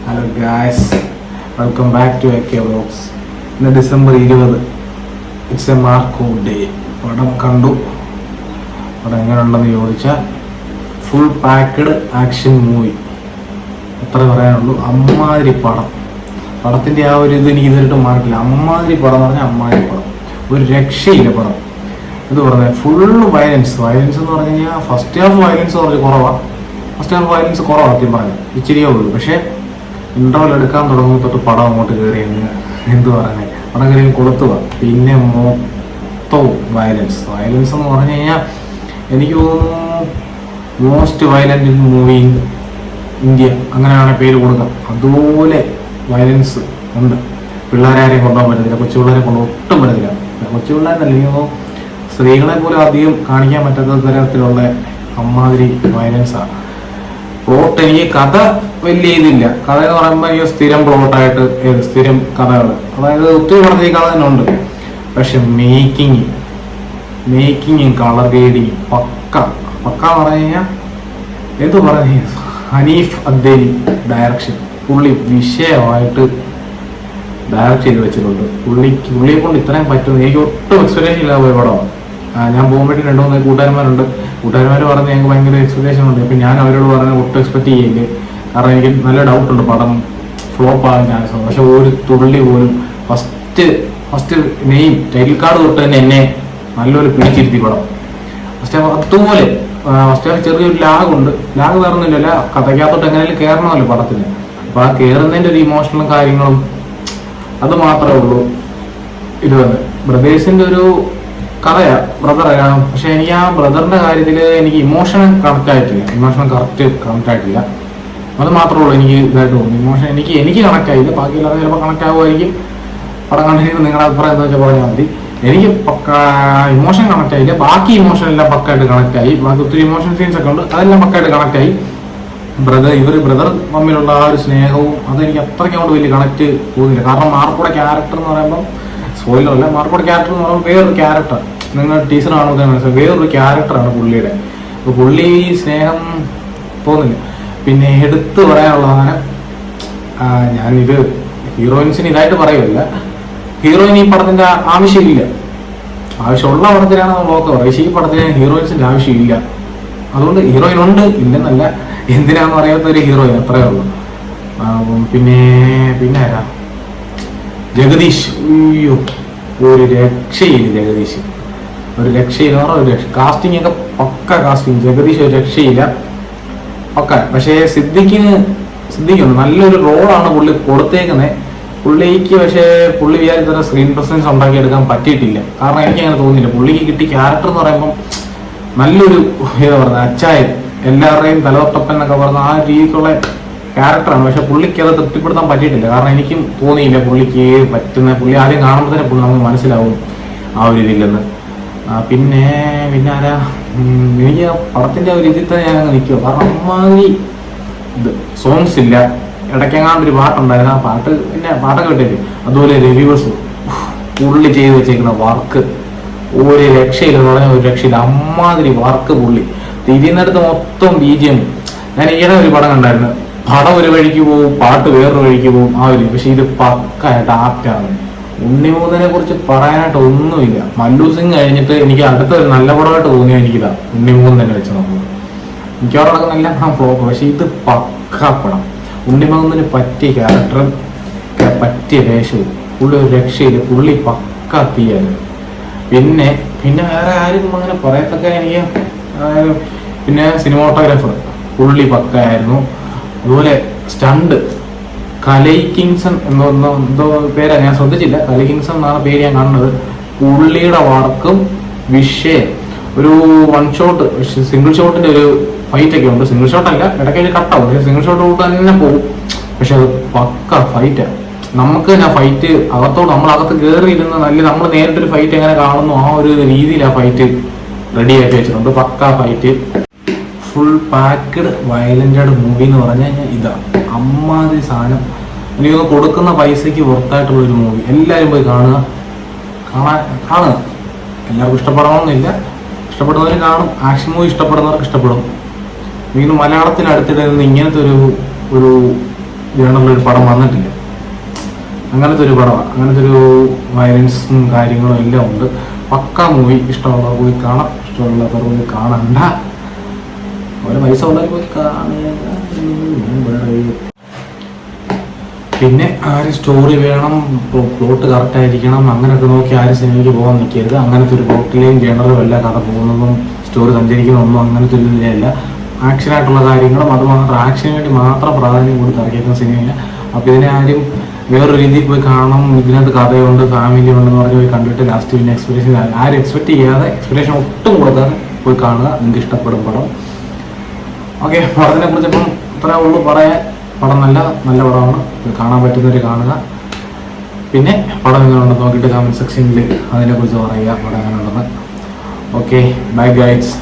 Hello guys, welcome back to AK Vlogs. ഇന്ന് December 20. It's a Marco day. പടം കണ്ടു. പടം എങ്ങനെയുണ്ടെന്ന് ചോദിച്ചാൽ ഫുൾ പാക്ക്ഡ് ആക്ഷൻ മൂവി, അത്ര പറയാനുള്ളൂ. അമ്മാതിരി പടം. പടത്തിൻ്റെ ആ ഒരു ഇത് എനിക്ക് ഇതുവരെയായിട്ട് മാറിയിട്ടില്ല. അമ്മാതിരി പടം എന്ന് പറഞ്ഞാൽ അമ്മാതിരി പടം, ഒരു രക്ഷയില്ല പടം. ഇത് പറഞ്ഞാൽ ഫുള്ള് വയലൻസ് എന്ന് പറഞ്ഞു കഴിഞ്ഞാൽ ഫസ്റ്റ് ഹാഫ് വയലൻസ് കുറച്ച് കുറവാണ്. സത്യം പറയാം, ഇച്ചിരിയേ ഉള്ളൂ. പക്ഷേ ഇൻ്റർവൽ എടുക്കാൻ തുടങ്ങുമ്പോൾ തൊട്ട് പടം അങ്ങോട്ട് കയറി എന്ത് പറയാനേ, പടം കയറി കൊളുത്തുക. പിന്നെ മൊത്തവും വയലൻസ് എന്ന് പറഞ്ഞു കഴിഞ്ഞാൽ എനിക്ക് തോന്നുന്നു most violent movie in India, അങ്ങനെയാണ് പേര് കൊടുക്കാം. അതുപോലെ വയലൻസ് ഉണ്ട്. പിള്ളേരാരെയും കൊണ്ടുപോകാൻ പറ്റത്തില്ല, കൊച്ചു പിള്ളേരെ കൊണ്ടുപോകാൻ ഒട്ടും പറ്റത്തില്ല. കൊച്ചു പിള്ളേരല്ലെങ്കിൽ സ്ത്രീകളെ പോലും അധികം കാണിക്കാൻ പറ്റാത്ത തരത്തിലുള്ള അമ്മാതിരി വയലൻസാണ്. പ്ലോട്ട് എനിക്ക് കഥ വലിയ ഇതില്ല. കഥ എന്ന് പറയുമ്പോൾ എനിക്ക് സ്ഥിരം പ്ലോട്ടായിട്ട് സ്ഥിരം കഥകൾ, അതായത് ഒത്തിരി പടത്തിൽ കഥ തന്നെ ഉണ്ട്. പക്ഷെ മേക്കിങ്ങും കളർ ഗ്രേഡിങ്ങും പക്ക എന്ന് പറഞ്ഞു കഴിഞ്ഞാൽ എന്ത് പറയുക, ഹനീഫ് അദ്ദേലി ഡയറക്ഷൻ, പുള്ളി വിഷയമായിട്ട് ഡയറക്റ്റ് ചെയ്ത് വെച്ചിട്ടുണ്ട്. പുള്ളിയെ കൊണ്ട് ഇത്രയും പറ്റുന്നത് എനിക്ക് ഒട്ടും എക്സ്പെക്ടേഷൻ ഇല്ലാതെ പോയ പടമാണ്. ഞാൻ പോകുമ്പോഴേക്കും 2-3 കൂട്ടുകാരന്മാർ പറഞ്ഞ് ഞങ്ങൾക്ക് ഭയങ്കര എക്സ്പെക്ടേഷൻ ഉണ്ട്. അപ്പം ഞാൻ അവരോട് പറഞ്ഞ് ഒട്ടും എക്സ്പെക്ട് ചെയ്യില്ല, കാരണം എനിക്ക് നല്ല ഡൗട്ടുണ്ട് പടം ഫ്ലോപ്പ് ആകാൻ ചാൻസ് ഉണ്ട്. പക്ഷെ ഒരു തുള്ളി പോലും ഫസ്റ്റ് നെയിം ടൈറ്റിൽ കാർഡ് തൊട്ട് തന്നെ എന്നെ നല്ലൊരു പിടിച്ചിരുത്തി പടം. അതുപോലെ ഫസ്റ്റ് ചെറിയൊരു ലാഗ് വേറൊന്നുമില്ല, കഥയ്ക്കകത്തോട്ട് എങ്ങനെയാലും കയറണമല്ലോ പടത്തിന്. അപ്പോൾ ആ കയറുന്നതിൻ്റെ ഒരു ഇമോഷണലും കാര്യങ്ങളും അത് മാത്രമേ ഉള്ളൂ. ഇത് തന്നെ ബ്രദേഴ്സിൻ്റെ ഒരു കഥയാ, ബ്രദറാണ്. പക്ഷെ എനിക്ക് ആ ബ്രദറിന്റെ കാര്യത്തിൽ എനിക്ക് ഇമോഷൻ കറക്റ്റ് ആയിട്ടില്ല. അത് മാത്രമേ ഉള്ളൂ എനിക്ക് ഇതായിട്ട് തോന്നുന്നു. ഇമോഷൻ എനിക്ക് കണക്ട് ആയില്ല. ബാക്കിയുള്ളവർ ചിലപ്പോൾ കണക്ട് ആകുമായിരിക്കും. പടം കണ്ടിട്ട് നിങ്ങളുടെ അഭിപ്രായം എന്താ വെച്ചാൽ പറഞ്ഞാൽ മതി. എനിക്ക് പക്ക ഇമോഷൻ കണക്ട് ആയില്ല. ബാക്കി ഇമോഷൻ എല്ലാം പക്കായിട്ട് കണക്ട് ആയി. ബാക്കി ഒത്തിരി ഇമോഷൻ സീൻസ് ഒക്കെ ഉണ്ട്, അതെല്ലാം പക്കായിട്ട് കണക്ട് ആയി. ബ്രദർ തമ്മിലുള്ള ആ ഒരു സ്നേഹവും അതെനിക്ക് അത്രയ്ക്ക് അങ്ങോട്ട് വലിയ കണക്ട് തോന്നില്ല. കാരണം മാർക്കോടെ ക്യാരക്ടർ എന്ന് പറയുമ്പോൾ സ്പോയിലറല്ല, മാർക്കോടെ ക്യാരക്ടർ എന്ന് പറയുമ്പോൾ വേറൊരു ക്യാരക്ടർ, നിങ്ങൾ ടീച്ചർ കാണുമ്പോൾ മനസ്സിലായി, വേറൊരു ക്യാരക്ടറാണ് പുള്ളിയുടെ. അപ്പോൾ പുള്ളി സ്നേഹം തോന്നില്ല. പിന്നെ എടുത്തു പറയാനുള്ളതാണ്, ഞാനിത് ഹീറോയിൻസിന് ഇതായിട്ട് പറയുമല്ല, ഹീറോയിൻ ഈ പടത്തിന്റെ ആവശ്യമില്ല. ആവശ്യമുള്ള പടത്തിലാണ് നമ്മൾ ഓക്കെ പറയുക. പക്ഷേ ഈ പടത്തിന് ഹീറോയിൻസിന്റെ ആവശ്യമില്ല. അതുകൊണ്ട് ഹീറോയിൻ ഉണ്ട്, ഇല്ലെന്നല്ല, എന്തിനാന്ന് പറയാത്ത ഒരു ഹീറോയിൻ, അത്രയേ ഉള്ളൂ. പിന്നെ ആരാ, ജഗദീഷ്. അയ്യോ, ഒരു രക്ഷയില്ല ജഗദീഷ്, ഒരു കാസ്റ്റിംഗ് ഒക്കെ പക്ക കാസ്റ്റിംഗ്. ജഗദീഷ് ഒരു രക്ഷയില്ല, പക്ക. പക്ഷേ സിദ്ദിഖുണ്ട്, നല്ലൊരു റോളാണ് പുള്ളി കൊടുത്തേക്കുന്നത് പുള്ളിക്ക്. പക്ഷേ പുള്ളി വിചാരിച്ച സ്ക്രീൻ പ്രസൻസ് ഉണ്ടാക്കിയെടുക്കാൻ പറ്റിയിട്ടില്ല. കാരണം എനിക്ക് അങ്ങനെ തോന്നിയില്ല. പുള്ളിക്ക് കിട്ടിയ ക്യാരക്ടർ എന്ന് പറയുമ്പം നല്ലൊരു ഏതാ പറയുക, അച്ചായൻ, എല്ലാവരുടെയും തലതൊട്ടപ്പൻ എന്നൊക്കെ പറഞ്ഞ ആ രീതിക്കുള്ള ക്യാരക്ടറാണ്. പക്ഷെ പുള്ളിക്ക് അത് തൃപ്തിപ്പെടുത്താൻ പറ്റിയിട്ടില്ല. കാരണം എനിക്കും തോന്നിയില്ല പുള്ളിക്ക് പുള്ളി ആദ്യം കാണുമ്പോൾ തന്നെ പുള്ളി നമുക്ക് മനസ്സിലാവും ആ ഒരു ഇതില്ലെന്ന്. പിന്നെ ആരാ, എനിക്ക് പടത്തിന്റെ ഒരു ഇതിൽ തന്നെ ഞാൻ നിൽക്കുക. കാരണം അമ്മാതിരി ഇത് സോങ്സ് ഇല്ല. ഇടയ്ക്കെങ്ങാണ്ടൊരു പാട്ടുണ്ടായിരുന്നു, ആ പാട്ടൊക്കെ വിട്ടേക്ക്. അതുപോലെ റിവ്യൂസ് പുള്ളി ചെയ്ത് വെച്ചേക്കുന്ന വർക്ക് ഒരു രക്ഷയില്ലെന്ന് പറഞ്ഞാൽ ഒരു രക്ഷയില്ല. അമ്മാതിരി വർക്ക് പുള്ളി തിരിയുന്നിടത്ത് മൊത്തം BGM. ഞാൻ ഈയിടെ ഒരു പടം കണ്ടായിരുന്നു, പടം ഒരു വഴിക്ക് പോവും, പാട്ട് വേറൊരു വഴിക്ക് പോവും, ആ ഒരു. പക്ഷെ ഇത് പക്കായിട്ട് ആപ്റ്റാണ്. ഉണ്ണിമൂന്നിനെ കുറിച്ച് പറയാനായിട്ട് ഒന്നുമില്ല. മല്ലു സിംഗ് കഴിഞ്ഞിട്ട് എനിക്ക് അടുത്തൊരു നല്ല പടമായിട്ട് തോന്നിയത് എനിക്കിതാ, ഉണ്ണിമൂന്ന് തന്നെ വെച്ച് നോക്കുന്നത്. മിക്കവാറും നല്ല പടം ഫ്ലോപ്പ്, പക്ഷെ ഇത് പക്കാ പടം. ഉണ്ണിമൂന്നിന് പറ്റിയ ക്യാരക്ടറും പറ്റിയ വേഷവും, പുള്ളി ഒരു രക്ഷയില്ല, പുള്ളി പക്കാ തീയായിരുന്നു. പിന്നെ വേറെ ആരും അങ്ങനെ പറയത്തക്ക എനിക്ക്. പിന്നെ സിനിമാട്ടോഗ്രാഫർ പുള്ളി പക്കായിരുന്നു. അതുപോലെ സ്റ്റണ്ട് കലൈ കിങ്സൺ എന്തോ പേരാ, ഞാൻ ശ്രദ്ധിച്ചില്ല. കലൈ കിങ്സൺ എന്നാണ് പേര് ഞാൻ കാണുന്നത്. പുള്ളിയുടെ വർക്കും വിഷയം. ഒരു സിംഗിൾ ഷോട്ടിന്റെ ഒരു ഫൈറ്റ് ഒക്കെ ഉണ്ട്. സിംഗിൾ ഷോട്ട് അല്ല, ഇടയ്ക്ക് കട്ടാവും, പക്ഷെ സിംഗിൾ ഷോട്ട് തന്നെ പോകും. പക്ഷെ അത് പക്ക ഫൈറ്റാണ്. നമുക്ക് തന്നെ ഫൈറ്റ് നമ്മളകത്ത് കയറി ഇരുന്ന് നമ്മൾ നേരിട്ടൊരു ഫൈറ്റ് എങ്ങനെ കാണുന്നു ആ ഒരു രീതിയിൽ ആ ഫൈറ്റ് റെഡി ആക്കി വെച്ചിട്ടുണ്ട്. പക്ക ഫൈറ്റ്, ഫുൾ പാക്ക്ഡ് വയലന്റഡ് മൂവി എന്ന് പറഞ്ഞു കഴിഞ്ഞാൽ ഇതാണ്. അമ്മാതിരി സാധനം. എനിക്കൊന്ന് കൊടുക്കുന്ന പൈസക്ക് പുറത്തായിട്ടുള്ള ഒരു മൂവി. എല്ലാവരും പോയി കാണുക. എല്ലാവർക്കും ഇഷ്ടപ്പെടണമെന്നില്ല, ഇഷ്ടപ്പെടുന്നവരും കാണും. ആക്ഷൻ മൂവി ഇഷ്ടപ്പെടുന്നവർക്ക് ഇഷ്ടപ്പെടും. എനിക്ക് മലയാളത്തിൽ അടുത്തിടെ നിന്ന് ഇങ്ങനത്തെ ഒരു ജേണറിലൊരു പടം വന്നിട്ടില്ല. അങ്ങനത്തെ ഒരു പടമാണ്. അങ്ങനത്തെ ഒരു വയലൻസും കാര്യങ്ങളും എല്ലാം ഉണ്ട്. പക്ക മൂവി. ഇഷ്ടമുള്ളവർ പോയി കാണാം, ഇഷ്ടമുള്ളവർ പോയി കാണണ്ട. ഓരോ പൈസ ഉള്ളവർ പോയി കാണുക. പിന്നെ ആര് സ്റ്റോറി വേണം, പ്ലോട്ട് കറക്റ്റ് ആയിരിക്കണം, അങ്ങനെയൊക്കെ നോക്കി ആരും സിനിമയ്ക്ക് പോകാൻ നിൽക്കരുത്. അങ്ങനത്തെ ഒരു പ്ലോട്ടിലെയും ജേണറും എല്ലാ കഥ പോകുന്നതും സ്റ്റോറി സഞ്ചരിക്കുന്നതൊന്നും അങ്ങനത്തെ ഒരു ഇതിലല്ല. ആക്ഷനായിട്ടുള്ള കാര്യങ്ങളും അതുമാത്രം ആക്ഷന് വേണ്ടി മാത്രം പ്രാധാന്യം കൊടുത്ത് ഇറക്കിയിരിക്കുന്ന സിനിമയില്ല. അപ്പോൾ ഇതിനെ ആരും വേറൊരു രീതിയിൽ പോയി കാണണം, ഇതിനകത്ത് കഥയുണ്ട്, ഫാമിലി ഉണ്ടെന്ന് പറഞ്ഞ് പോയി കണ്ടിട്ട് ലാസ്റ്റ് പിന്നെ ആരും എക്സ്പെക്ട് ചെയ്യാതെ, എക്സ്പെക്ടേഷൻ ഒട്ടും കൊടുക്കാതെ പോയി കാണുക. നിങ്ങൾക്ക് ഇഷ്ടപ്പെടും പടം. ഓക്കെ, പടത്തിനെ കുറിച്ചിപ്പം ഇത്രേ ഉള്ളൂ പറയാൻ. പടം നല്ല പടമാണ്, കാണാൻ പറ്റുന്നവർ കാണുക. പിന്നെ പടം എങ്ങനെയുണ്ടെന്ന് നോക്കിയിട്ട് കമൻറ്റ് സെക്ഷനിൽ അതിനെക്കുറിച്ച് പറയുക, പടം എങ്ങനെയുണ്ടെന്ന്. Okay, bye guys.